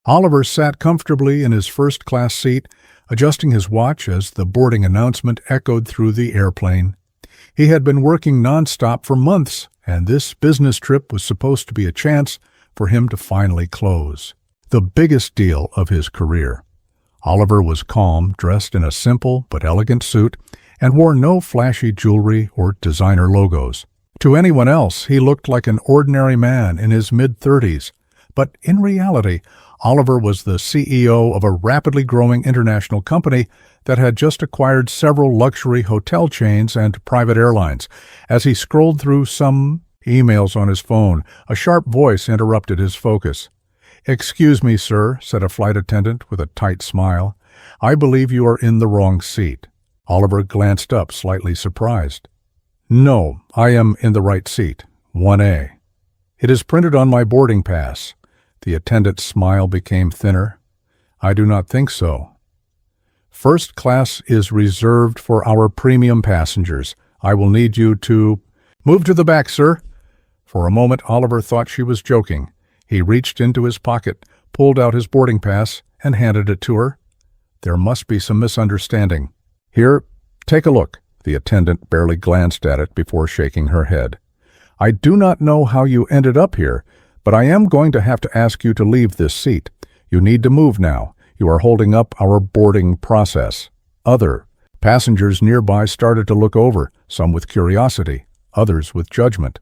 Oliver sat comfortably in his first-class seat, adjusting his watch as the boarding announcement echoed through the airplane. He had been working nonstop for months, and this business trip was supposed to be a chance for him to finally close the biggest deal of his career. Oliver was calm, dressed in a simple but elegant suit, and wore no flashy jewelry or designer logos. To anyone else, he looked like an ordinary man in his mid-30s, but in reality, Oliver was the CEO of a rapidly growing international company that had just acquired several luxury hotel chains and private airlines. As he scrolled through some emails on his phone, a sharp voice interrupted his focus. "Excuse me, sir," said a flight attendant with a tight smile. "I believe you are in the wrong seat." Oliver glanced up, slightly surprised. "No, I am in the right seat, 1A. It is printed on my boarding pass." The attendant's smile became thinner. "I do not think so. First class is reserved for our premium passengers. I will need you to move to the back, sir." For a moment, Oliver thought she was joking. He reached into his pocket, pulled out his boarding pass, and handed it to her. There must be some misunderstanding. "Here, take a look." The attendant barely glanced at it before shaking her head. "I do not know how you ended up here, but I am going to have to ask you to leave this seat. You need to move now. You are holding up our boarding process." Other passengers nearby started to look over, some with curiosity, others with judgment.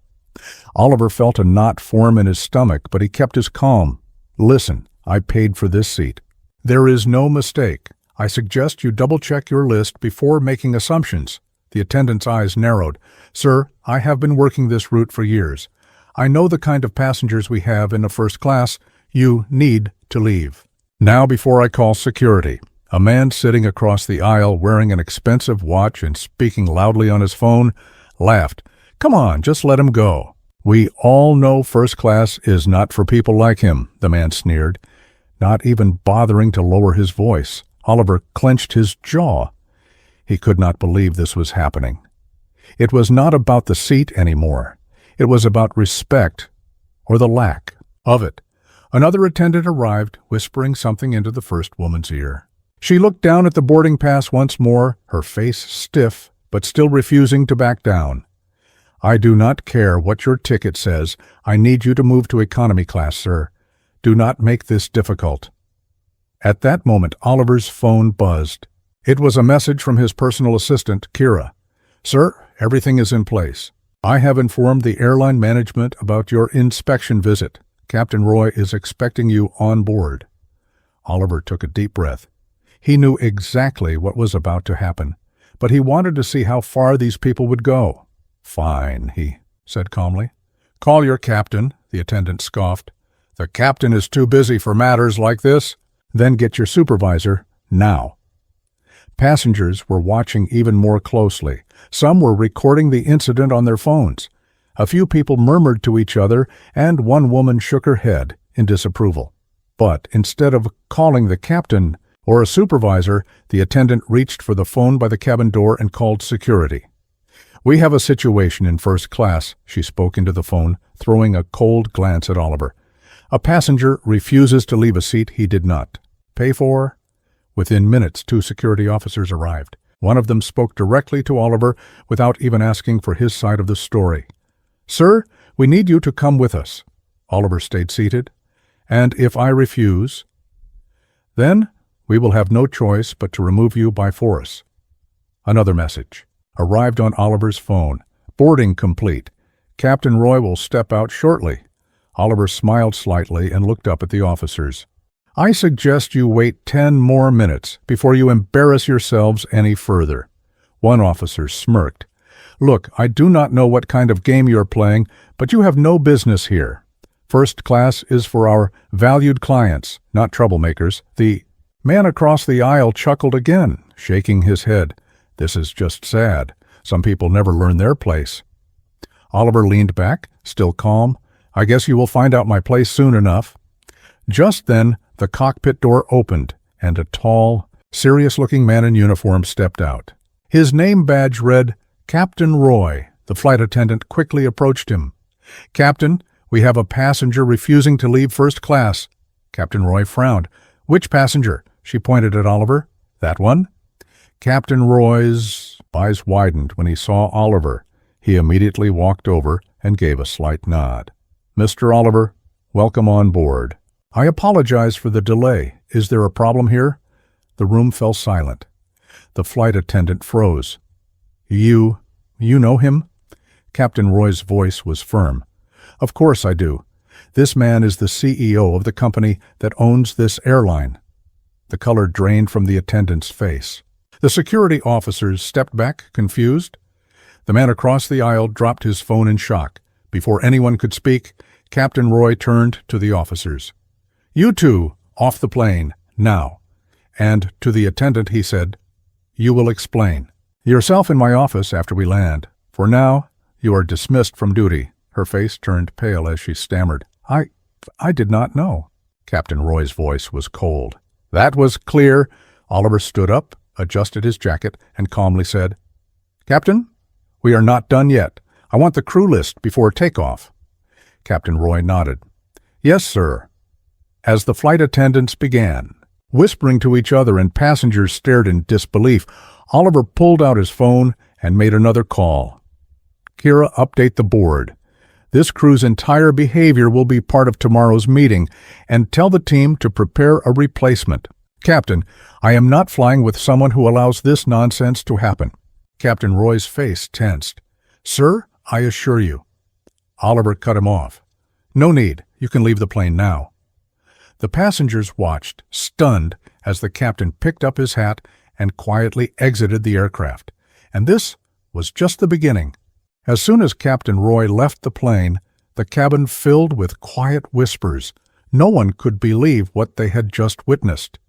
Oliver felt a knot form in his stomach, but he kept his calm. "Listen, I paid for this seat. There is no mistake. I suggest you double-check your list before making assumptions." The attendant's eyes narrowed. "Sir, I have been working this route for years. I know the kind of passengers we have in the first class. You need to leave now before I call security." A man sitting across the aisle wearing an expensive watch and speaking loudly on his phone laughed. "Come on, just let him go." "We all know first class is not for people like him," the man sneered, not even bothering to lower his voice. Oliver clenched his jaw. He could not believe this was happening. It was not about the seat anymore. It was about respect, or the lack of it. Another attendant arrived, whispering something into the first woman's ear. She looked down at the boarding pass once more, her face stiff, but still refusing to back down. "I do not care what your ticket says. I need you to move to economy class, sir. Do not make this difficult." At that moment, Oliver's phone buzzed. It was a message from his personal assistant, Kira. "Sir, everything is in place. I have informed the airline management about your inspection visit. Captain Roy is expecting you on board." Oliver took a deep breath. He knew exactly what was about to happen, but he wanted to see how far these people would go. "Fine," he said calmly. "Call your captain," the attendant scoffed. "The captain is too busy for matters like this." "Then get your supervisor, now." Passengers were watching even more closely. Some were recording the incident on their phones. A few people murmured to each other, and one woman shook her head in disapproval. But instead of calling the captain or a supervisor, the attendant reached for the phone by the cabin door and called security. "We have a situation in first class," she spoke into the phone, throwing a cold glance at Oliver. "A passenger refuses to leave a seat he did not pay for." Within minutes, 2 security officers arrived. One of them spoke directly to Oliver without even asking for his side of the story. "Sir, we need you to come with us." Oliver stayed seated. "And if I refuse?" "Then we will have no choice but to remove you by force." Another message arrived on Oliver's phone. "Boarding complete. Captain Roy will step out shortly." Oliver smiled slightly and looked up at the officers. "I suggest you wait 10 more minutes before you embarrass yourselves any further." One officer smirked. "Look, I do not know what kind of game you're playing, but you have no business here. First class is for our valued clients, not troublemakers." The man across the aisle chuckled again, shaking his head. "This is just sad. Some people never learn their place." Oliver leaned back, still calm. "I guess you will find out my place soon enough." Just then, the cockpit door opened, and a tall, serious-looking man in uniform stepped out. His name badge read, Captain Roy. The flight attendant quickly approached him. "Captain, we have a passenger refusing to leave first class." Captain Roy frowned. "Which passenger?" She pointed at Oliver. "That one?" Captain Roy's eyes widened when he saw Oliver. He immediately walked over and gave a slight nod. "Mr. Oliver, welcome on board." "I apologize for the delay. Is there a problem here?" The room fell silent. The flight attendant froze. You know him?" Captain Roy's voice was firm. "Of course I do. This man is the CEO of the company that owns this airline." The color drained from the attendant's face. The security officers stepped back, confused. The man across the aisle dropped his phone in shock. Before anyone could speak, Captain Roy turned to the officers. "You two, off the plane, now." And to the attendant he said, "You will explain. Yourself in my office after we land. For now, you are dismissed from duty." Her face turned pale as she stammered. I did not know." Captain Roy's voice was cold. "That was clear." Oliver stood up, adjusted his jacket, and calmly said, "Captain, we are not done yet. I want the crew list before takeoff." Captain Roy nodded. "Yes, sir." As the flight attendants began, whispering to each other and passengers stared in disbelief, Oliver pulled out his phone and made another call. "Kira, update the board. This crew's entire behavior will be part of tomorrow's meeting, and tell the team to prepare a replacement. Captain, I am not flying with someone who allows this nonsense to happen." Captain Roy's face tensed. "Sir, I assure you." Oliver cut him off. "No need. You can leave the plane now." The passengers watched, stunned, as the captain picked up his hat and quietly exited the aircraft. And this was just the beginning. As soon as Captain Roy left the plane, the cabin filled with quiet whispers. No one could believe what they had just witnessed.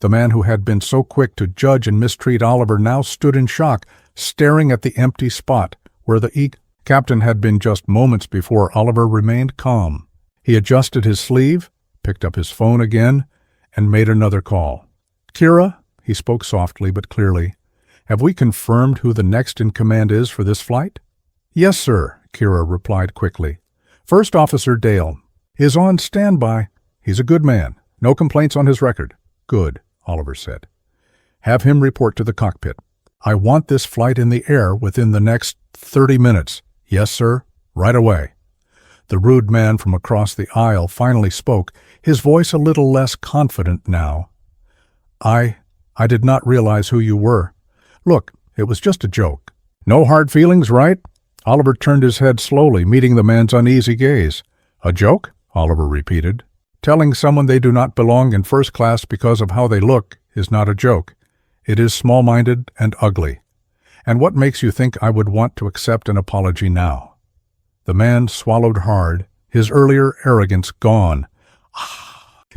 The man who had been so quick to judge and mistreat Oliver now stood in shock, staring at the empty spot where the captain had been just moments before. Oliver remained calm. He adjusted his sleeve, picked up his phone again, and made another call. "Kira," he spoke softly but clearly, "have we confirmed who the next in command is for this flight?" "Yes, sir," Kira replied quickly. "First Officer Dale is on standby. He's a good man. No complaints on his record." "Good," Oliver said. "Have him report to the cockpit. I want this flight in the air within the next 30 minutes. "Yes, sir. Right away." The rude man from across the aisle finally spoke, his voice a little less confident now. I did not realize who you were. Look, it was just a joke." "No hard feelings, right?" Oliver turned his head slowly, meeting the man's uneasy gaze. "A joke?" Oliver repeated. "Telling someone they do not belong in first class because of how they look is not a joke. It is small-minded and ugly. And what makes you think I would want to accept an apology now?" The man swallowed hard, his earlier arrogance gone.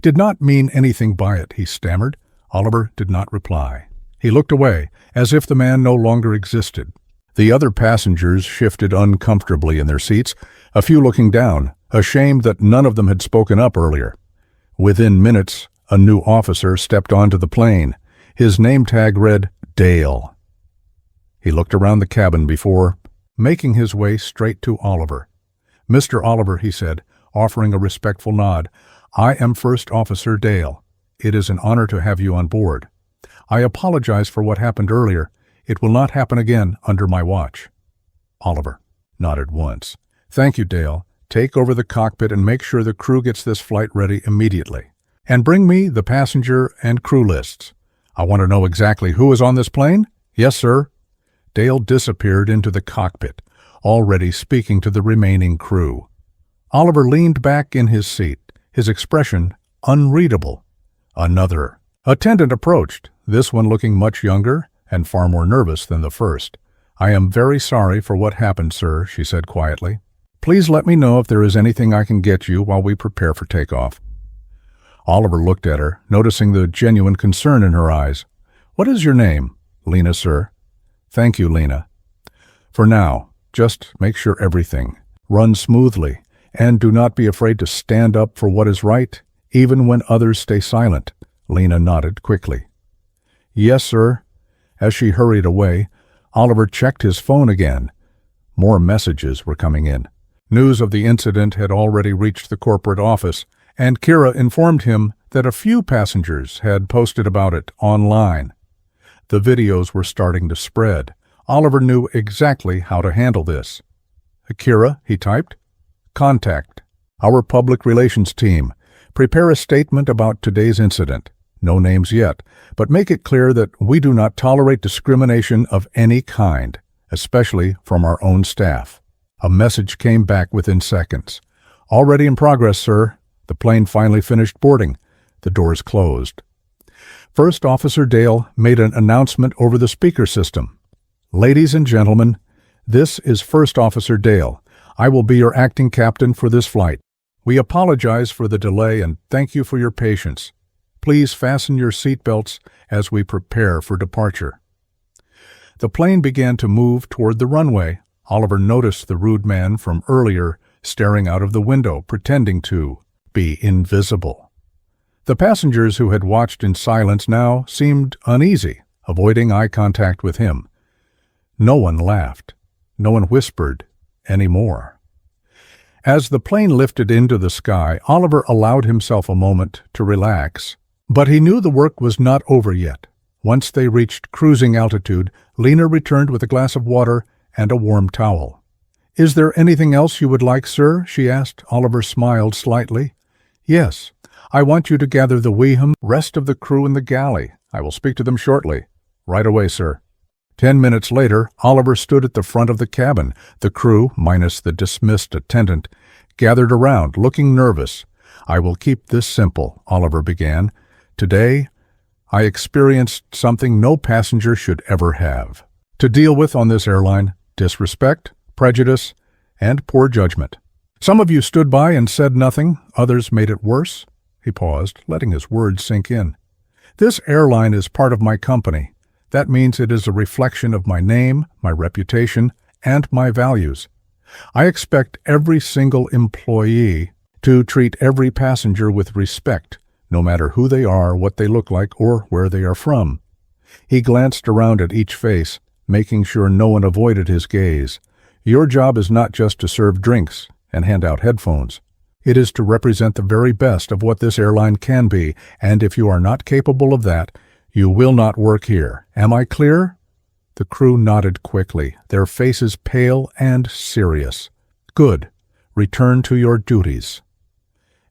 "Did not mean anything by it," he stammered. Oliver did not reply. He looked away, as if the man no longer existed. The other passengers shifted uncomfortably in their seats, a few looking down, ashamed that none of them had spoken up earlier. Within minutes, a new officer stepped onto the plane. His name tag read Dale. He looked around the cabin before making his way straight to Oliver. "Mr. Oliver," he said, offering a respectful nod, "I am First Officer Dale. It is an honor to have you on board. I apologize for what happened earlier. It will not happen again under my watch." Oliver nodded once. "Thank you, Dale. Take over the cockpit and make sure the crew gets this flight ready immediately. And bring me the passenger and crew lists. I want to know exactly who is on this plane." "Yes, sir." Dale disappeared into the cockpit, already speaking to the remaining crew. Oliver leaned back in his seat, his expression unreadable. Another attendant approached, this one looking much younger and far more nervous than the first. "I am very sorry for what happened, sir," she said quietly. "Please let me know if there is anything I can get you while we prepare for takeoff." Oliver looked at her, noticing the genuine concern in her eyes. "What is your name?" "Lena, sir." "Thank you, Lena. For now, just make sure everything runs smoothly, and do not be afraid to stand up for what is right, even when others stay silent." Lena nodded quickly. "Yes, sir." As she hurried away, Oliver checked his phone again. More messages were coming in. News of the incident had already reached the corporate office, and Kira informed him that a few passengers had posted about it online. The videos were starting to spread. Oliver knew exactly how to handle this. "Kira," he typed, "contact our public relations team. Prepare a statement about today's incident. No names yet, but make it clear that we do not tolerate discrimination of any kind, especially from our own staff." A message came back within seconds. "Already in progress, sir." The plane finally finished boarding. The doors closed. First Officer Dale made an announcement over the speaker system. "Ladies and gentlemen, this is First Officer Dale. I will be your acting captain for this flight. We apologize for the delay and thank you for your patience. Please fasten your seatbelts as we prepare for departure." The plane began to move toward the runway. Oliver noticed the rude man from earlier staring out of the window, pretending to be invisible. The passengers who had watched in silence now seemed uneasy, avoiding eye contact with him. No one laughed. No one whispered anymore. As the plane lifted into the sky, Oliver allowed himself a moment to relax. But he knew the work was not over yet. Once they reached cruising altitude, Lena returned with a glass of water and a warm towel. "Is there anything else you would like, sir?" she asked. Oliver smiled slightly. "Yes. I want you to gather the rest of the crew in the galley. I will speak to them shortly." "Right away, sir." 10 minutes later, Oliver stood at the front of the cabin. The crew, minus the dismissed attendant, gathered around, looking nervous. "I will keep this simple," Oliver began. "Today, I experienced something no passenger should ever have to deal with on this airline: disrespect, prejudice, and poor judgment. Some of you stood by and said nothing. Others made it worse." He paused, letting his words sink in. "This airline is part of my company. That means it is a reflection of my name, my reputation, and my values. I expect every single employee to treat every passenger with respect, no matter who they are, what they look like, or where they are from." He glanced around at each face, making sure no one avoided his gaze. "Your job is not just to serve drinks and hand out headphones. It is to represent the very best of what this airline can be, and if you are not capable of that, you will not work here. Am I clear?" The crew nodded quickly, their faces pale and serious. "Good. Return to your duties."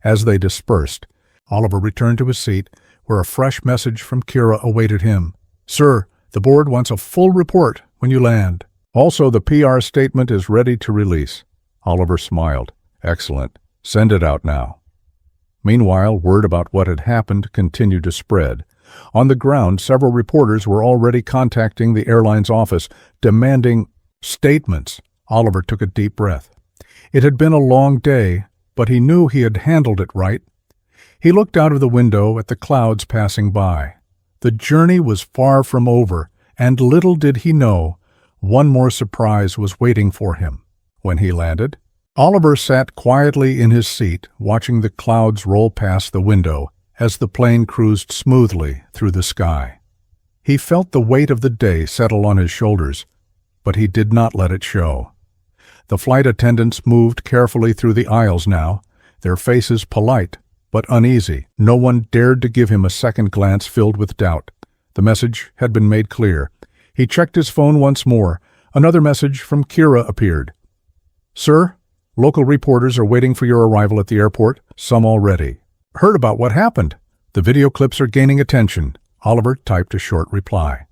As they dispersed, Oliver returned to his seat, where a fresh message from Kira awaited him. "Sir, the board wants a full report when you land. Also, the PR statement is ready to release." Oliver smiled. "Excellent. Send it out now." Meanwhile, word about what had happened continued to spread. On the ground, several reporters were already contacting the airline's office, demanding statements. Oliver took a deep breath. It had been a long day, but he knew he had handled it right. He looked out of the window at the clouds passing by. The journey was far from over, and little did he know, one more surprise was waiting for him. When he landed, Oliver sat quietly in his seat, watching the clouds roll past the window as the plane cruised smoothly through the sky. He felt the weight of the day settle on his shoulders, but he did not let it show. The flight attendants moved carefully through the aisles now, their faces polite but uneasy. No one dared to give him a second glance filled with doubt. The message had been made clear. He checked his phone once more. Another message from Kira appeared. "Sir, local reporters are waiting for your arrival at the airport, some already. Heard about what happened. The video clips are gaining attention." Oliver typed a short reply.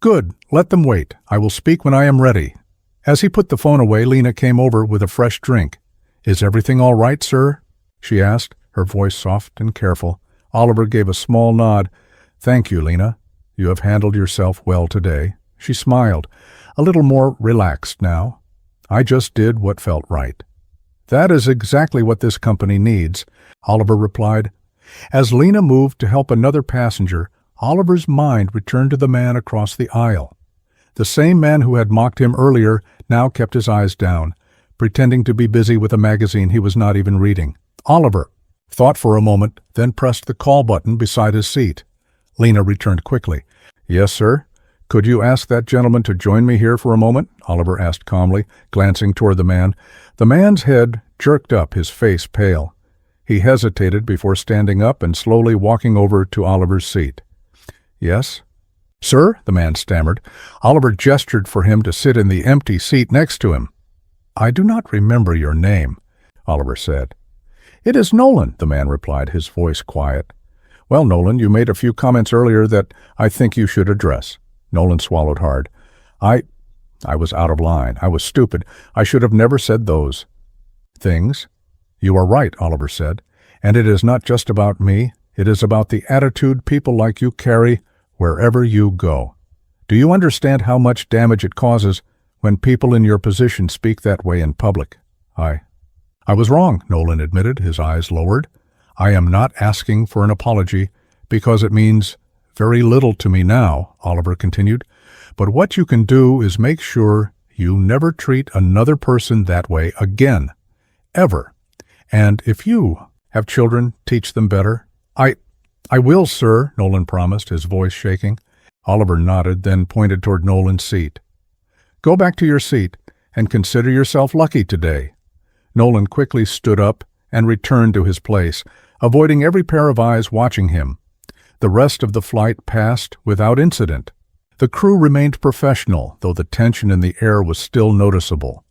"Good, let them wait. I will speak when I am ready." As he put the phone away, Lena came over with a fresh drink. "Is everything all right, sir?" she asked, her voice soft and careful. Oliver gave a small nod. "Thank you, Lena. You have handled yourself well today." She smiled, a little more relaxed now. "I just did what felt right." "That is exactly what this company needs," Oliver replied. As Lena moved to help another passenger, Oliver's mind returned to the man across the aisle. The same man who had mocked him earlier now kept his eyes down, pretending to be busy with a magazine he was not even reading. Oliver thought for a moment, then pressed the call button beside his seat. Lena returned quickly. "Yes, sir? Could you ask that gentleman to join me here for a moment?" Oliver asked calmly, glancing toward the man. The man's head jerked up, his face pale. He hesitated before standing up and slowly walking over to Oliver's seat. "Yes?" "Sir," the man stammered. Oliver gestured for him to sit in the empty seat next to him. "I do not remember your name," Oliver said. "It is Nolan," the man replied, his voice quiet. "Well, Nolan, you made a few comments earlier that I think you should address." Nolan swallowed hard. I was out of line. I was stupid. I should have never said those things." "You are right," Oliver said. "And it is not just about me. It is about the attitude people like you carry wherever you go. Do you understand how much damage it causes when people in your position speak that way in public?" I was wrong," Nolan admitted, his eyes lowered. "I am not asking for an apology because it means very little to me now," Oliver continued. "But what you can do is make sure you never treat another person that way again. Ever. And if you have children, teach them better." I will, sir," Nolan promised, his voice shaking. Oliver nodded, then pointed toward Nolan's seat. "Go back to your seat and consider yourself lucky today." Nolan quickly stood up and returned to his place, avoiding every pair of eyes watching him. The rest of the flight passed without incident. The crew remained professional, though the tension in the air was still noticeable.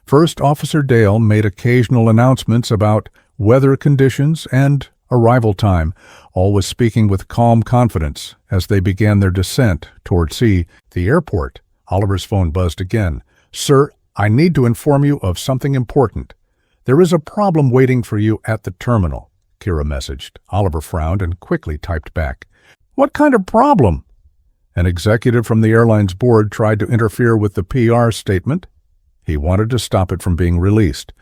First Officer Dale made occasional announcements about weather conditions and arrival time, always speaking with calm confidence as they began their descent toward the airport. Oliver's phone buzzed again. "Sir, I need to inform you of something important. There is a problem waiting for you at the terminal," Kira messaged. Oliver frowned and quickly typed back. "What kind of problem?" "An executive from the airline's board tried to interfere with the PR statement. He wanted to stop it from being released.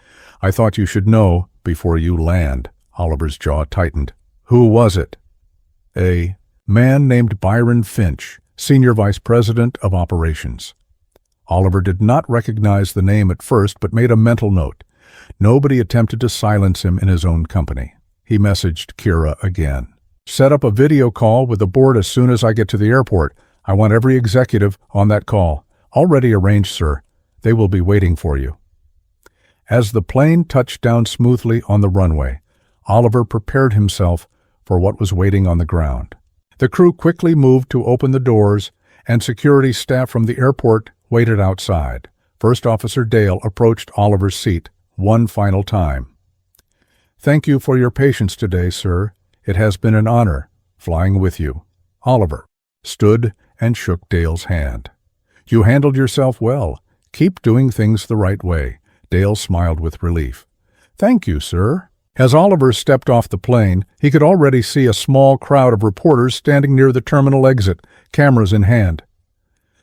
I thought you should know before you land." Oliver's jaw tightened. "Who was it?" "A man named Byron Finch, Senior Vice President of Operations." Oliver did not recognize the name at first, but made a mental note. Nobody attempted to silence him in his own company. He messaged Kira again. "Set up a video call with the board as soon as I get to the airport. I want every executive on that call." "Already arranged, sir. They will be waiting for you." As the plane touched down smoothly on the runway, Oliver prepared himself for what was waiting on the ground. The crew quickly moved to open the doors, and security staff from the airport waited outside. First Officer Dale approached Oliver's seat one final time. "Thank you for your patience today, sir. It has been an honor flying with you." Oliver stood and shook Dale's hand. "You handled yourself well. Keep doing things the right way." Dale smiled with relief. "Thank you, sir." As Oliver stepped off the plane, he could already see a small crowd of reporters standing near the terminal exit, cameras in hand.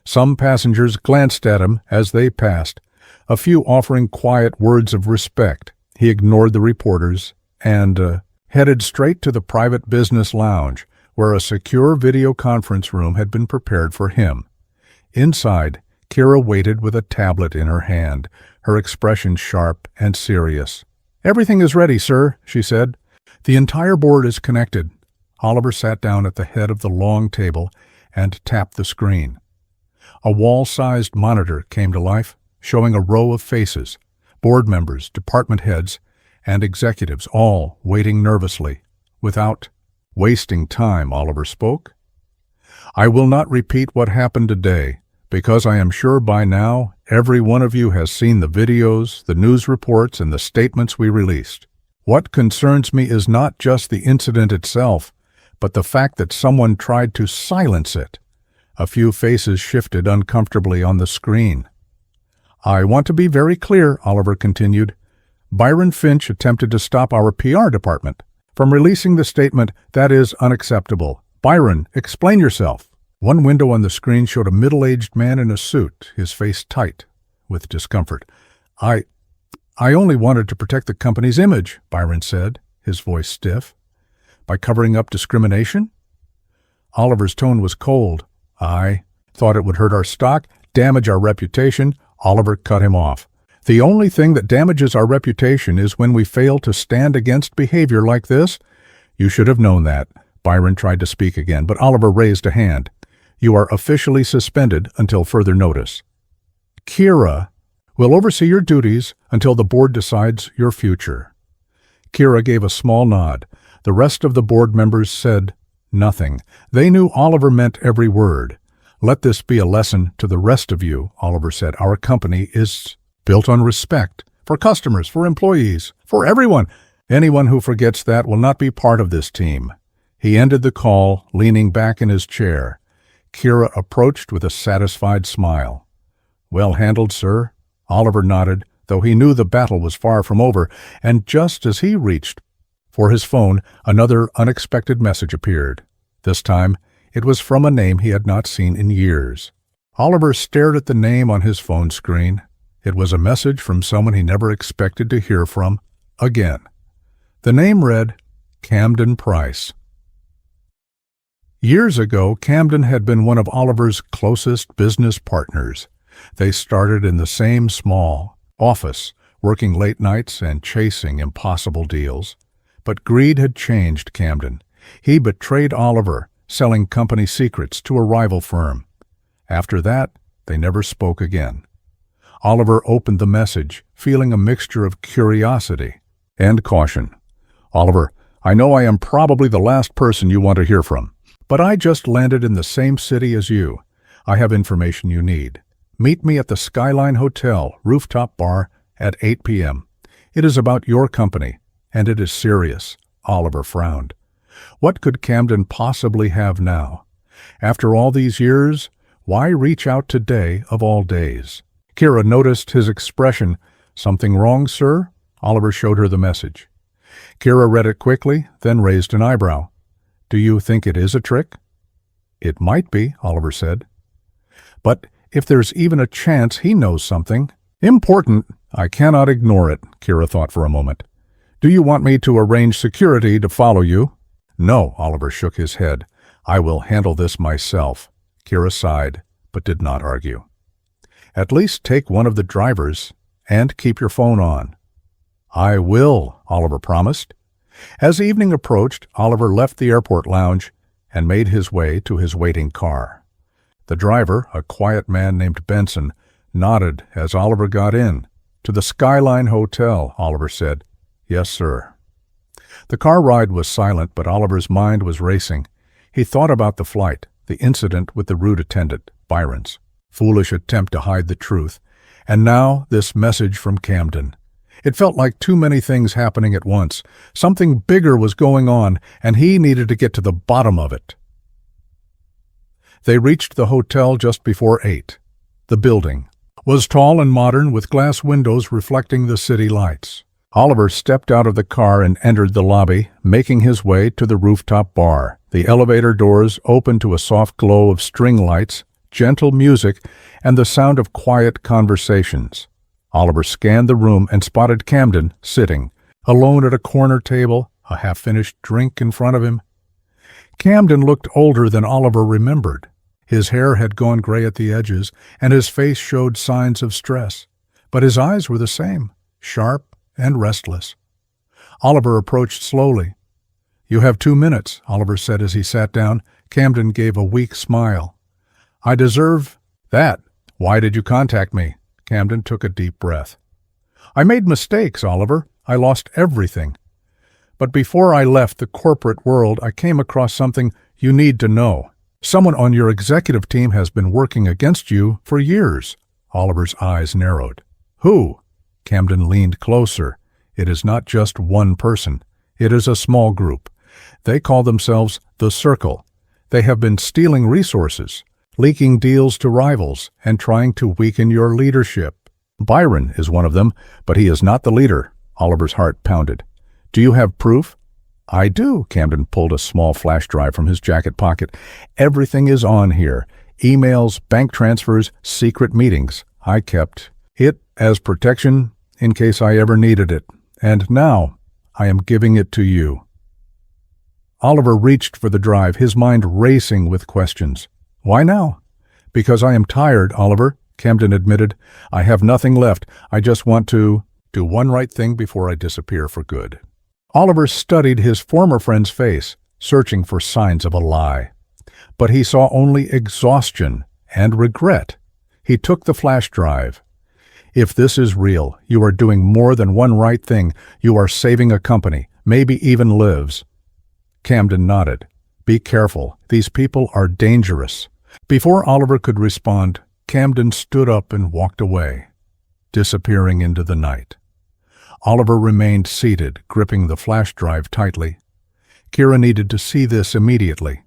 Some passengers glanced at him as they passed, a few offering quiet words of respect. He ignored the reporters and headed straight to the private business lounge, where a secure video conference room had been prepared for him. Inside, Kira waited with a tablet in her hand, her expression sharp and serious. "Everything is ready, sir," she said. "The entire board is connected." Oliver sat down at the head of the long table and tapped the screen. A wall-sized monitor came to life, showing a row of faces, board members, department heads, and executives, all waiting nervously. Without wasting time, Oliver spoke. "I will not repeat what happened today, because I am sure by now every one of you has seen the videos, the news reports, and the statements we released. What concerns me is not just the incident itself, but the fact that someone tried to silence it." A few faces shifted uncomfortably on the screen. "I want to be very clear," Oliver continued. "Byron Finch attempted to stop our PR department from releasing the statement. That is unacceptable. Byron, explain yourself." One window on the screen showed a middle-aged man in a suit, his face tight with discomfort. I only wanted to protect the company's image," Byron said, his voice stiff. "By covering up discrimination?" Oliver's tone was cold. "I thought it would hurt our stock, damage our reputation." Oliver cut him off. "The only thing that damages our reputation is when we fail to stand against behavior like this." "You should have known that." Byron tried to speak again, but Oliver raised a hand. "You are officially suspended until further notice. Kira will oversee your duties until the board decides your future." Kira gave a small nod. The rest of the board members said nothing. They knew Oliver meant every word. "Let this be a lesson to the rest of you," Oliver said. "Our company is built on respect for customers, for employees, for everyone. Anyone who forgets that will not be part of this team." He ended the call, leaning back in his chair. Kira approached with a satisfied smile. "Well handled, sir." Oliver nodded, though he knew the battle was far from over, and just as he reached for his phone, another unexpected message appeared. This time, it was from a name he had not seen in years. Oliver stared at the name on his phone screen. It was a message from someone he never expected to hear from again. The name read, Camden Price. Years ago, Camden had been one of Oliver's closest business partners. They started in the same small office, working late nights and chasing impossible deals. But greed had changed Camden. He betrayed Oliver, selling company secrets to a rival firm. After that, they never spoke again. Oliver opened the message, feeling a mixture of curiosity and caution. "Oliver, I know I am probably the last person you want to hear from, but I just landed in the same city as you. I have information you need. Meet me at the Skyline Hotel rooftop bar at 8 p.m. It is about your company, and it is serious." Oliver frowned. What could Camden possibly have now? After all these years, why reach out today of all days? Kira noticed his expression. "Something wrong, sir?" Oliver showed her the message. Kira read it quickly, then raised an eyebrow. "Do you think it is a trick?" "It might be," Oliver said. "But if there's even a chance he knows something important, I cannot ignore it," Kira thought for a moment. "Do you want me to arrange security to follow you?" "No," Oliver shook his head. "I will handle this myself." Kira sighed, but did not argue. "At least take one of the drivers and keep your phone on." "I will," Oliver promised. As evening approached, Oliver left the airport lounge and made his way to his waiting car. The driver, a quiet man named Benson, nodded as Oliver got in. "To the Skyline Hotel," Oliver said. "Yes, sir." The car ride was silent, but Oliver's mind was racing. He thought about the flight, the incident with the rude attendant, Byron's foolish attempt to hide the truth, and now this message from Camden. It felt like too many things happening at once. Something bigger was going on, and he needed to get to the bottom of it. They reached the hotel just before 8. The building was tall and modern, with glass windows reflecting the city lights. Oliver stepped out of the car and entered the lobby, making his way to the rooftop bar. The elevator doors opened to a soft glow of string lights, gentle music, and the sound of quiet conversations. Oliver scanned the room and spotted Camden sitting, alone at a corner table, a half-finished drink in front of him. Camden looked older than Oliver remembered. His hair had gone gray at the edges, and his face showed signs of stress. But his eyes were the same, sharp and restless. Oliver approached slowly. "You have 2 minutes," Oliver said as he sat down. Camden gave a weak smile. "I deserve that. Why did you contact me?" Camden took a deep breath. "I made mistakes, Oliver. I lost everything. But before I left the corporate world, I came across something you need to know. Someone on your executive team has been working against you for years." Oliver's eyes narrowed. "Who?" Camden leaned closer. "It is not just one person. It is a small group. They call themselves the Circle. They have been stealing resources, leaking deals to rivals, and trying to weaken your leadership. Byron is one of them, but he is not the leader." Oliver's heart pounded. "Do you have proof?" "I do." Camden pulled a small flash drive from his jacket pocket. "Everything is on here. Emails, bank transfers, secret meetings. I kept it as protection in case I ever needed it. And now I am giving it to you." Oliver reached for the drive, his mind racing with questions. "Why now?" "Because I am tired, Oliver," Camden admitted. "I have nothing left. I just want to do one right thing before I disappear for good." Oliver studied his former friend's face, searching for signs of a lie. But he saw only exhaustion and regret. He took the flash drive. If this is real, you are doing more than one right thing. You are saving a company, maybe even lives." Camden nodded. "Be careful. These people are dangerous." Before Oliver could respond, Camden stood up and walked away, disappearing into the night. Oliver remained seated, gripping the flash drive tightly. Kira needed to see this immediately.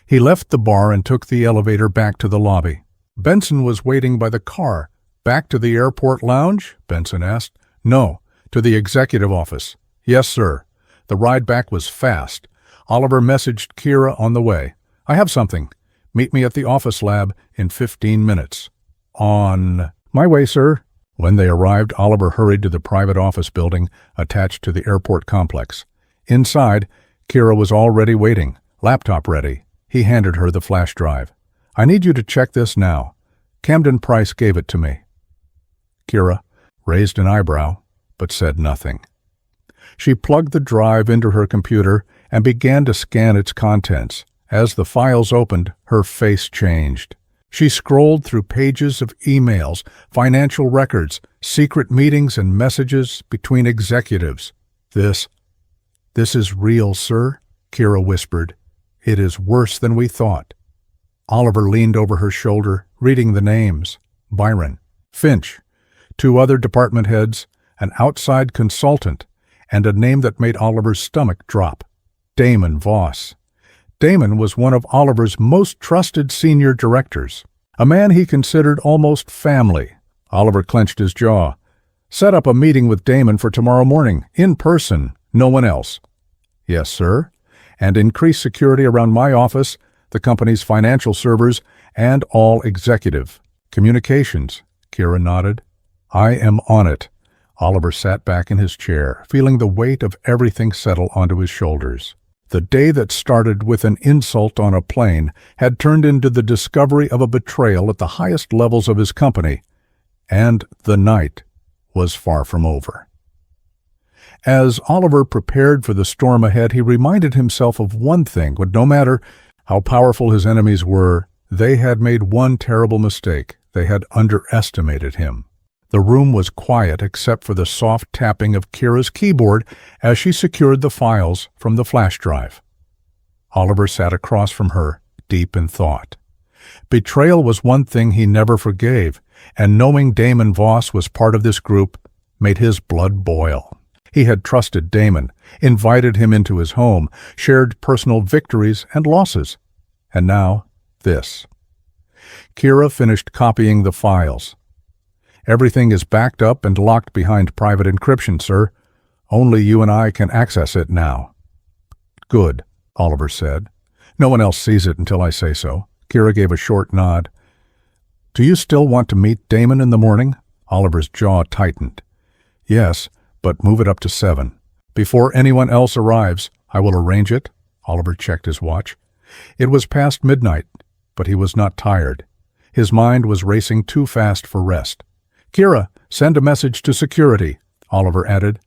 He left the bar and took the elevator back to the lobby. Benson was waiting by the car. "Back to the airport lounge?" Benson asked. "No, to the executive office." "Yes, sir." The ride back was fast. Oliver messaged Kira on the way. "I have something. Meet me at the office lab in 15 minutes. "On my way, sir." When they arrived, Oliver hurried to the private office building attached to the airport complex. Inside, Kira was already waiting, laptop ready. He handed her the flash drive. "I need you to check this now. Camden Price gave it to me." Kira raised an eyebrow, but said nothing. She plugged the drive into her computer and began to scan its contents. As the files opened, her face changed. She scrolled through pages of emails, financial records, secret meetings, and messages between executives. This is real, sir," Kira whispered. "It is worse than we thought." Oliver leaned over her shoulder, reading the names. Byron, Finch, 2 other department heads, an outside consultant, and a name that made Oliver's stomach drop. Damon Voss. Damon was one of Oliver's most trusted senior directors, a man he considered almost family. Oliver clenched his jaw. "Set up a meeting with Damon for tomorrow morning, in person, no one else." "Yes, sir. And increase security around my office, the company's financial servers, and all executive communications." Kira nodded. "I am on it." Oliver sat back in his chair, feeling the weight of everything settle onto his shoulders. The day that started with an insult on a plane had turned into the discovery of a betrayal at the highest levels of his company, and the night was far from over. As Oliver prepared for the storm ahead, he reminded himself of one thing: no matter how powerful his enemies were, they had made one terrible mistake. They had underestimated him. The room was quiet except for the soft tapping of Kira's keyboard as she secured the files from the flash drive. Oliver sat across from her, deep in thought. Betrayal was one thing he never forgave, and knowing Damon Voss was part of this group made his blood boil. He had trusted Damon, invited him into his home, shared personal victories and losses. And now, this. Kira finished copying the files. "Everything is backed up and locked behind private encryption, sir. Only you and I can access it now." "Good," Oliver said. "No one else sees it until I say so." Kira gave a short nod. "Do you still want to meet Damon in the morning?" Oliver's jaw tightened. "Yes, but move it up to 7. Before anyone else arrives, I will arrange it." Oliver checked his watch. It was past midnight, but he was not tired. His mind was racing too fast for rest. "Kira, send a message to security," Oliver added.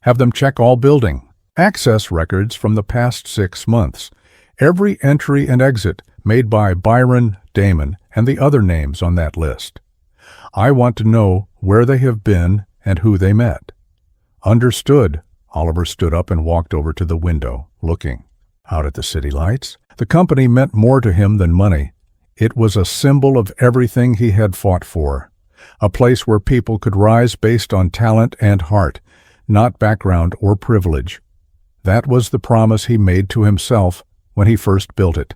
"Have them check all building access records from the past 6 months. Every entry and exit made by Byron, Damon, and the other names on that list. I want to know where they have been and who they met." "Understood." Oliver stood up and walked over to the window, looking out at the city lights. The company meant more to him than money. It was a symbol of everything he had fought for. A place where people could rise based on talent and heart, not background or privilege. That was the promise he made to himself when he first built it.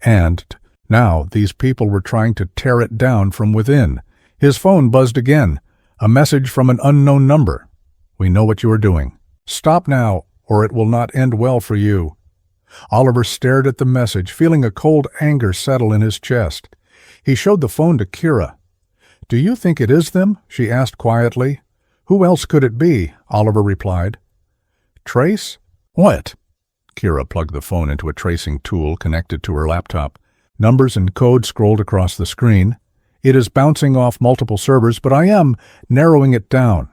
And now these people were trying to tear it down from within. His phone buzzed again, a message from an unknown number. "We know what you are doing. Stop now, or it will not end well for you." Oliver stared at the message, feeling a cold anger settle in his chest. He showed the phone to Kira. "Do you think it is them?" she asked quietly. "Who else could it be?" Oliver replied. "Trace? What?" Kira plugged the phone into a tracing tool connected to her laptop. Numbers and code scrolled across the screen. "It is bouncing off multiple servers, but I am narrowing it down."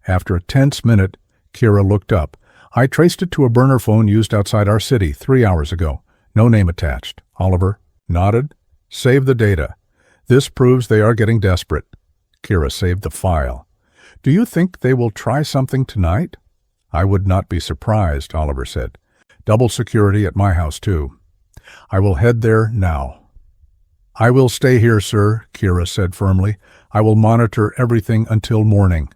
After a tense minute, Kira looked up. "I traced it to a burner phone used outside our city 3 hours ago. No name attached." Oliver nodded. "Save the data. This proves they are getting desperate." Kira saved the file. "Do you think they will try something tonight?" "I would not be surprised," Oliver said. "Double security at my house, too. I will head there now." "I will stay here, sir," Kira said firmly. "I will monitor everything until morning."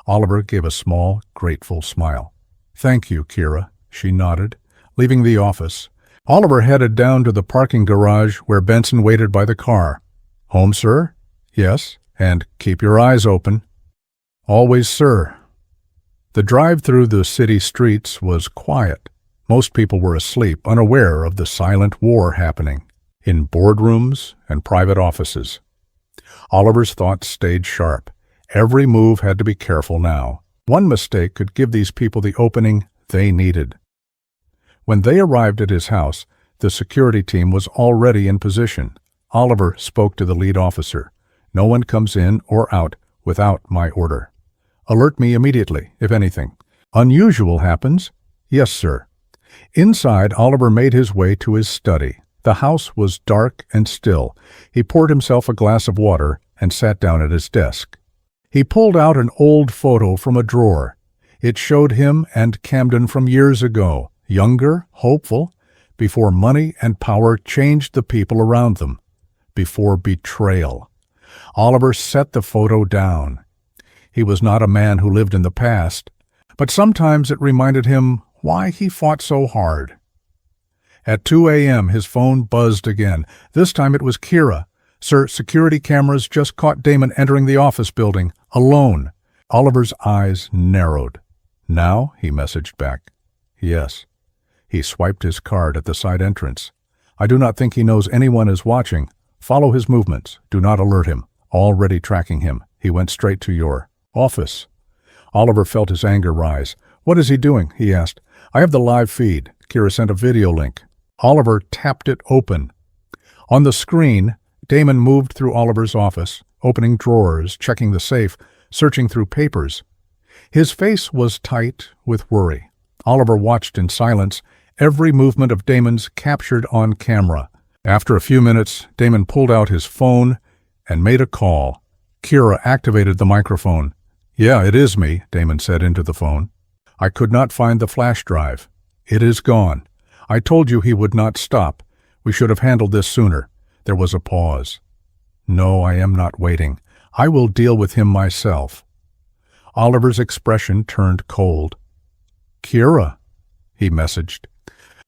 Oliver gave a small, grateful smile. "Thank you, Kira," she nodded, leaving the office. Oliver headed down to the parking garage where Benson waited by the car. "Home, sir?" "Yes, and keep your eyes open." "Always, sir." The drive through the city streets was quiet. Most people were asleep, unaware of the silent war happening in boardrooms and private offices. Oliver's thoughts stayed sharp. Every move had to be careful now. One mistake could give these people the opening they needed. When they arrived at his house, the security team was already in position. Oliver spoke to the lead officer. "No one comes in or out without my order. Alert me immediately, if anything. Unusual happens." "Yes, sir." Inside, Oliver made his way to his study. The house was dark and still. He poured himself a glass of water and sat down at his desk. He pulled out an old photo from a drawer. It showed him and Camden from years ago, younger, hopeful, before money and power changed the people around them, before betrayal. Oliver set the photo down. He was not a man who lived in the past, but sometimes it reminded him why he fought so hard. At 2 a.m., his phone buzzed again. This time it was Kira. "Sir, security cameras just caught Damon entering the office building, alone." Oliver's eyes narrowed. "Now?" he messaged back. "Yes." He swiped his card at the side entrance. "I do not think he knows anyone is watching. Follow his movements. Do not alert him. Already tracking him. He went straight to your office." Oliver felt his anger rise. "What is he doing?" he asked. "I have the live feed." Kira sent a video link. Oliver tapped it open. On the screen, Damon moved through Oliver's office, opening drawers, checking the safe, searching through papers. His face was tight with worry. Oliver watched in silence, every movement of Damon's captured on camera. After a few minutes, Damon pulled out his phone and made a call. Kira activated the microphone. "Yeah, it is me," Damon said into the phone. "I could not find the flash drive. It is gone. I told you he would not stop. We should have handled this sooner." There was a pause. "No, I am not waiting. I will deal with him myself." Oliver's expression turned cold. "Kira," he messaged.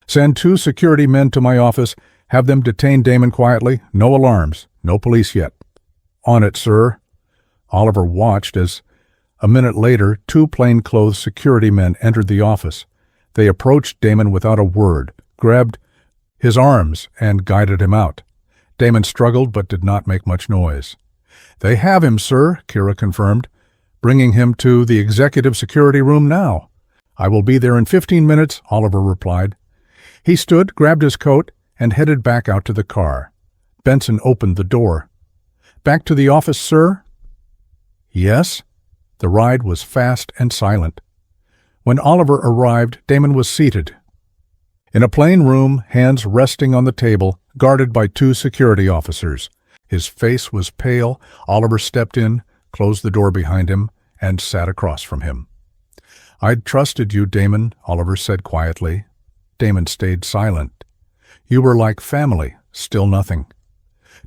"Send 2 security men to my office. Have them detain Damon quietly. No alarms. No police yet." "On it, sir." Oliver watched as, a minute later, 2 plainclothes security men entered the office. They approached Damon without a word, grabbed his arms, and guided him out. Damon struggled but did not make much noise. "They have him, sir," Kira confirmed, "bringing him to the executive security room now." "I will be there in 15 minutes, Oliver replied. He stood, grabbed his coat, and headed back out to the car. Benson opened the door. "Back to the office, sir?" "Yes." The ride was fast and silent. When Oliver arrived, Damon was seated in a plain room, hands resting on the table, guarded by 2 security officers. His face was pale. Oliver stepped in, closed the door behind him, and sat across from him. "I'd trusted you, Damon," Oliver said quietly. Damon stayed silent. "You were like family, still nothing."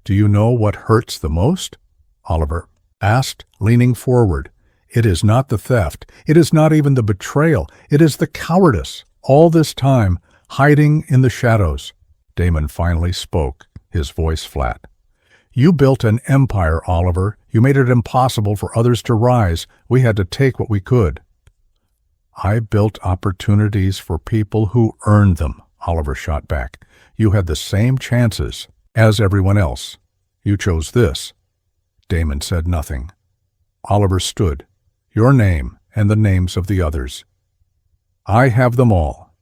"Do you know what hurts the most?" Oliver asked, leaning forward. "It is not the theft. It is not even the betrayal. It is the cowardice. All this time, hiding in the shadows." Damon finally spoke, his voice flat. "You built an empire, Oliver. You made it impossible for others to rise. We had to take what we could." "I built opportunities for people who earned them," Oliver shot back. "You had the same chances as everyone else. You chose this." Damon said nothing. Oliver stood. "Your name and the names of the others." "I have them all.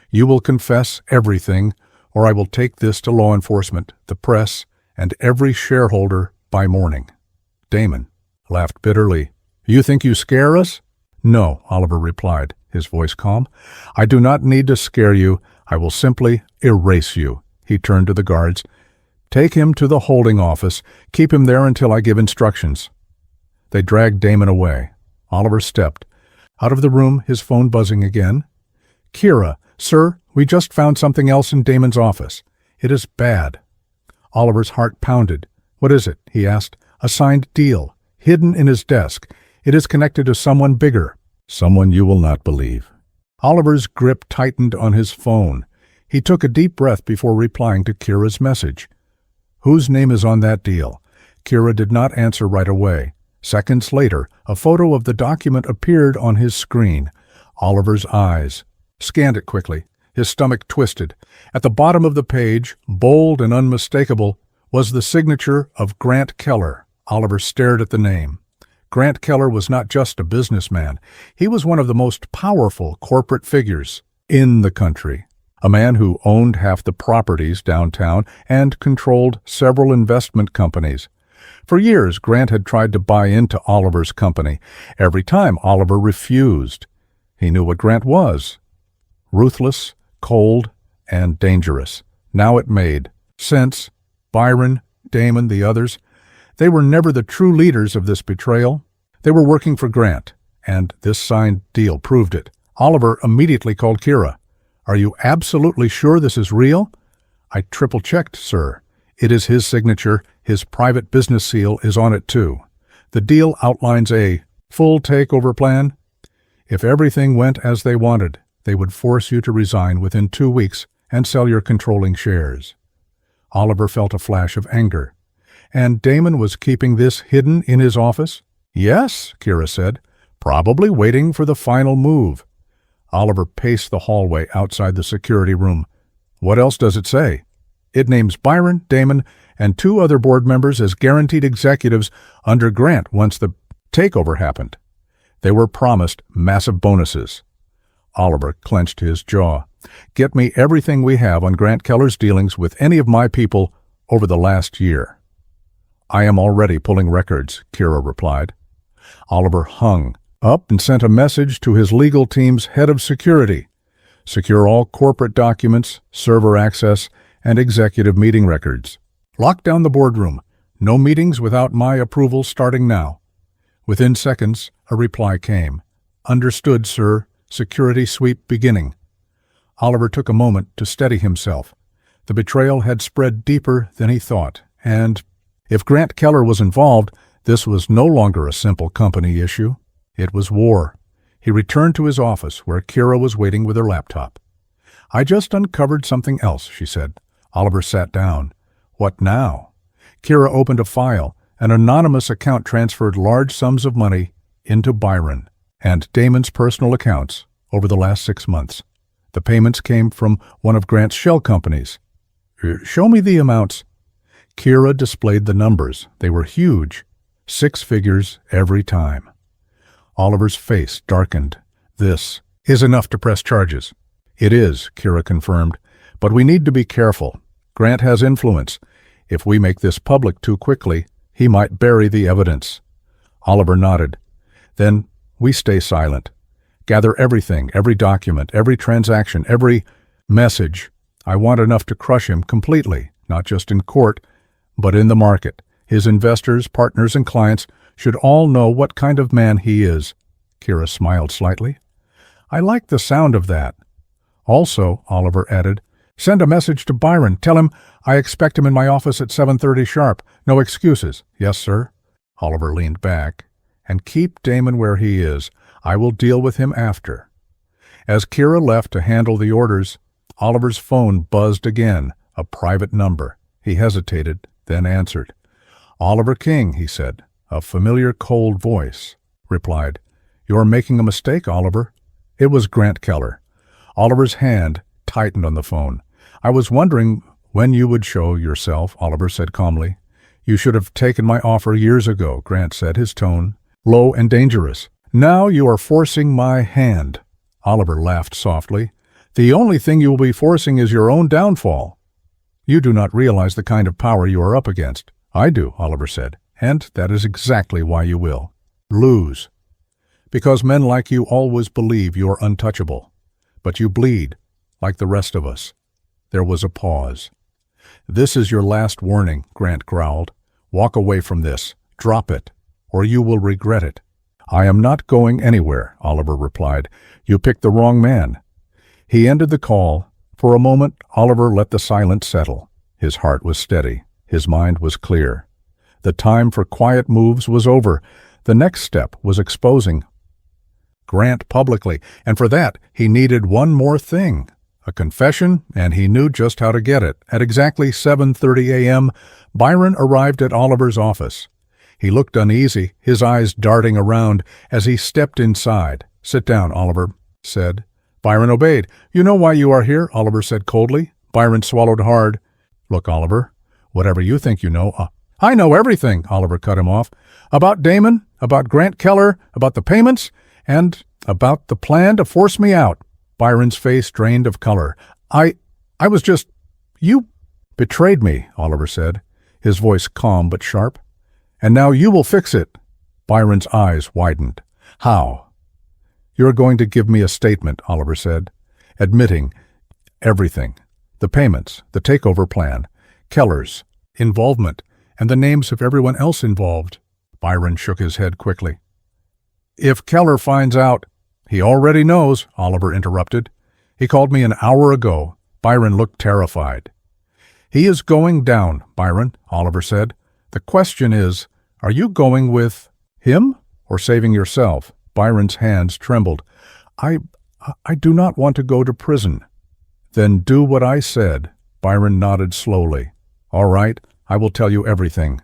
You will confess everything, or I will take this to law enforcement, the press, and every shareholder by morning." Damon laughed bitterly. "You think you scare us?" "No," Oliver replied, his voice calm. "I do not need to scare you. I will simply erase you." He turned to the guards. "Take him to the holding office. Keep him there until I give instructions." They dragged Damon away. Oliver stepped out of the room, his phone buzzing again. "Kira, sir, we just found something else in Damon's office. It is bad." Oliver's heart pounded. "What is it?" he asked. "A signed deal, hidden in his desk. It is connected to someone bigger. Someone you will not believe." Oliver's grip tightened on his phone. He took a deep breath before replying to Kira's message. "Whose name is on that deal?" Kira did not answer right away. Seconds later, a photo of the document appeared on his screen. Oliver's eyes scanned it quickly. His stomach twisted. At the bottom of the page, bold and unmistakable, was the signature of Grant Keller. Oliver stared at the name. Grant Keller was not just a businessman. He was one of the most powerful corporate figures in the country. A man who owned half the properties downtown and controlled several investment companies. For years, Grant had tried to buy into Oliver's company. Every time, Oliver refused. He knew what Grant was: ruthless, cold, and dangerous. Now it made sense. Byron, Damon, the others, they were never the true leaders of this betrayal. They were working for Grant, and this signed deal proved it. Oliver immediately called Kira. "Are you absolutely sure this is real?" "I triple-checked, sir. It is his signature. His private business seal is on it, too. The deal outlines a full takeover plan. If everything went as they wanted, they would force you to resign within 2 weeks and sell your controlling shares." Oliver felt a flash of anger. And Damon was keeping this hidden in his office? "Yes," Kira said, "probably waiting for the final move." Oliver paced the hallway outside the security room. "What else does it say?" "It names Byron, Damon, and 2 other board members as guaranteed executives under Grant once the takeover happened. They were promised massive bonuses." Oliver clenched his jaw. "Get me everything we have on Grant Keller's dealings with any of my people over the last year." "I am already pulling records," Kira replied. Oliver hung up and sent a message to his legal team's head of security. "Secure all corporate documents, server access, and executive meeting records. Lock down the boardroom. No meetings without my approval starting now." Within seconds, a reply came. "Understood, sir. Security sweep beginning." Oliver took a moment to steady himself. The betrayal had spread deeper than he thought, and if Grant Keller was involved, this was no longer a simple company issue. It was war. He returned to his office, where Kira was waiting with her laptop. "I just uncovered something else," she said. Oliver sat down. "What now?" Kira opened a file. An anonymous account transferred large sums of money into Byron and Damon's personal accounts over the last 6 months. The payments came from one of Grant's shell companies. "Show me the amounts." Kira displayed the numbers. They were huge. 6 figures every time. Oliver's face darkened. "This is enough to press charges." "It is," Kira confirmed, "but we need to be careful. Grant has influence. If we make this public too quickly, he might bury the evidence." Oliver nodded. "Then we stay silent. Gather everything, every document, every transaction, every message. I want enough to crush him completely, not just in court, but in the market. His investors, partners, and clients should all know what kind of man he is." Kira smiled slightly. "I like the sound of that." "Also," Oliver added, "send a message to Byron. Tell him I expect him in my office at 7:30 sharp. No excuses." "Yes, sir." Oliver leaned back. "And keep Damon where he is. I will deal with him after." As Kira left to handle the orders, Oliver's phone buzzed again, a private number. He hesitated, then answered. "Oliver King," he said. A familiar, cold voice replied. "You're making a mistake, Oliver." It was Grant Keller. Oliver's hand tightened on the phone. "I was wondering when you would show yourself," Oliver said calmly. "You should have taken my offer years ago," Grant said, his tone low and dangerous. "Now you are forcing my hand." Oliver laughed softly. "The only thing you will be forcing is your own downfall. You do not realize the kind of power you are up against." "I do," Oliver said, "and that is exactly why you will lose. Because men like you always believe you are untouchable. But you bleed, like the rest of us." There was a pause. "This is your last warning," Grant growled. "Walk away from this. Drop it." or you will regret it." "I am not going anywhere," Oliver replied. "You picked the wrong man." He ended the call. For a moment, Oliver let the silence settle. His heart was steady. His mind was clear. The time for quiet moves was over. The next step was exposing Grant publicly, and for that he needed one more thing: a confession, and he knew just how to get it. At exactly 7:30 a.m., Byron arrived at Oliver's office. He looked uneasy, his eyes darting around as he stepped inside. "Sit down," Oliver said. Byron obeyed. "You know why you are here," Oliver said coldly. Byron swallowed hard. "Look, Oliver, whatever you think you know—" "I know everything," Oliver cut him off. "About Damon, about Grant Keller, about the payments, and about the plan to force me out." Byron's face drained of color. I was just— "You betrayed me," Oliver said, his voice calm but sharp. "And now you will fix it." Byron's eyes widened. "How?" "You're going to give me a statement," Oliver said, "admitting everything. The payments, the takeover plan, Keller's involvement, and the names of everyone else involved." Byron shook his head quickly. "If Keller finds out—" "He already knows," Oliver interrupted. "He called me an hour ago." Byron looked terrified. "He is going down, Byron," Oliver said. "The question is, are you going with him or saving yourself?" Byron's hands trembled. I do not want to go to prison." "Then do what I said." Byron nodded slowly. "All right, I will tell you everything."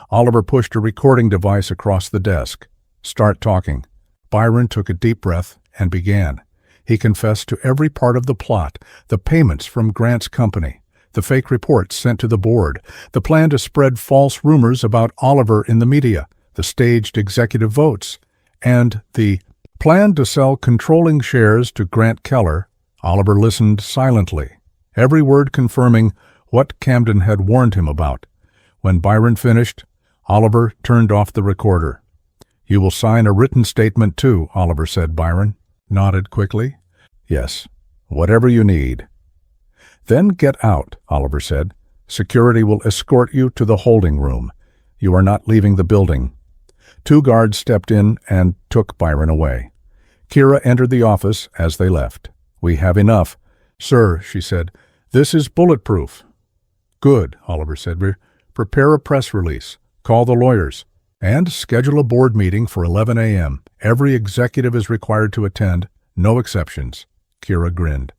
Oliver pushed a recording device across the desk. "Start talking." Byron took a deep breath and began. He confessed to every part of the plot: the payments from Grant's company, the fake reports sent to the board, the plan to spread false rumors about Oliver in the media, the staged executive votes, and the plan to sell controlling shares to Grant Keller. Oliver listened silently, every word confirming what Camden had warned him about. When Byron finished, Oliver turned off the recorder. "You will sign a written statement too," Oliver said. Byron nodded quickly. "Yes, whatever you need." "Then get out," Oliver said. "Security will escort you to the holding room. You are not leaving the building." 2 guards stepped in and took Byron away. Kira entered the office as they left. "We have enough." "Sir," she said, "this is bulletproof." "Good," Oliver said. "Prepare a press release, call the lawyers, and schedule a board meeting for 11 a.m. Every executive is required to attend, no exceptions." Kira grinned.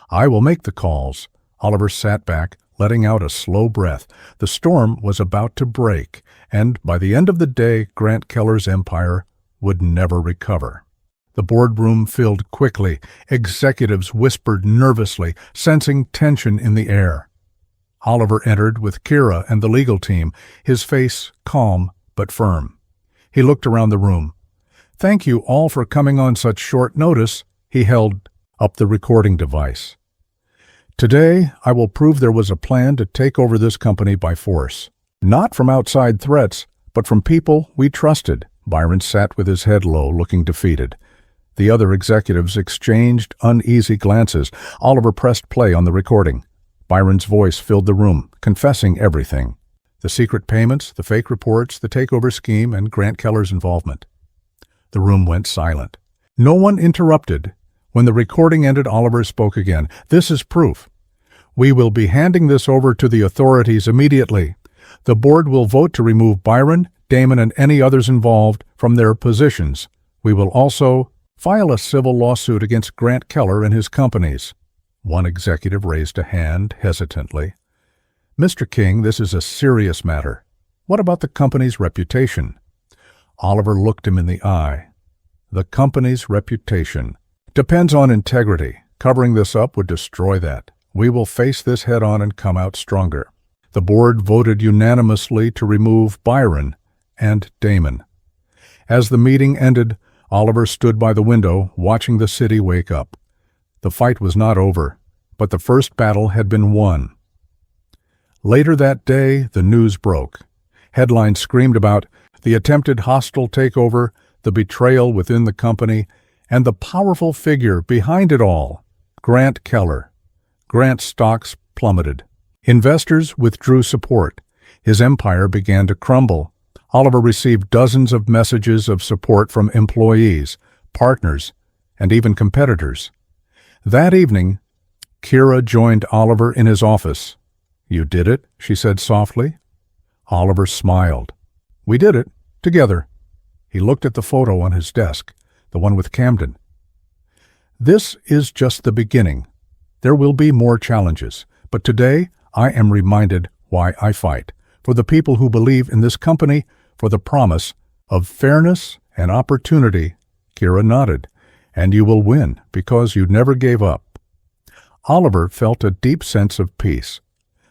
"I will make the calls." Oliver sat back, letting out a slow breath. The storm was about to break, and by the end of the day, Grant Keller's empire would never recover. The boardroom filled quickly. Executives whispered nervously, sensing tension in the air. Oliver entered with Kira and the legal team, his face calm but firm. He looked around the room. "Thank you all for coming on such short notice." He held up the recording device. "Today, I will prove there was a plan to take over this company by force. Not from outside threats, but from people we trusted." Byron sat with his head low, looking defeated. The other executives exchanged uneasy glances. Oliver pressed play on the recording. Byron's voice filled the room, confessing everything: the secret payments, the fake reports, the takeover scheme, and Grant Keller's involvement. The room went silent. No one interrupted. When the recording ended, Oliver spoke again. "This is proof. We will be handing this over to the authorities immediately. The board will vote to remove Byron, Damon, and any others involved from their positions. We will also file a civil lawsuit against Grant Keller and his companies." One executive raised a hand hesitantly. "Mr. King, this is a serious matter. What about the company's reputation?" Oliver looked him in the eye. "The company's reputation depends on integrity. Covering this up would destroy that. We will face this head-on and come out stronger." The board voted unanimously to remove Byron and Damon. As the meeting ended, Oliver stood by the window, watching the city wake up. The fight was not over, but the first battle had been won. Later that day, the news broke. Headlines screamed about the attempted hostile takeover, the betrayal within the company, and the powerful figure behind it all, Grant Keller. Grant's stocks plummeted. Investors withdrew support. His empire began to crumble. Oliver received dozens of messages of support from employees, partners, and even competitors. That evening, Kira joined Oliver in his office. "You did it," she said softly. Oliver smiled. "We did it, together." He looked at the photo on his desk, the one with Camden. "This is just the beginning. There will be more challenges, but today I am reminded why I fight, for the people who believe in this company, for the promise of fairness and opportunity." Kira nodded. "And you will win because you never gave up." Oliver felt a deep sense of peace.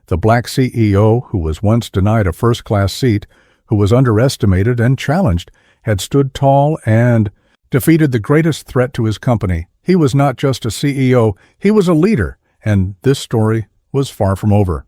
The black CEO, who was once denied a first-class seat, who was underestimated and challenged, had stood tall and defeated the greatest threat to his company. He was not just a CEO, he was a leader, and this story was far from over.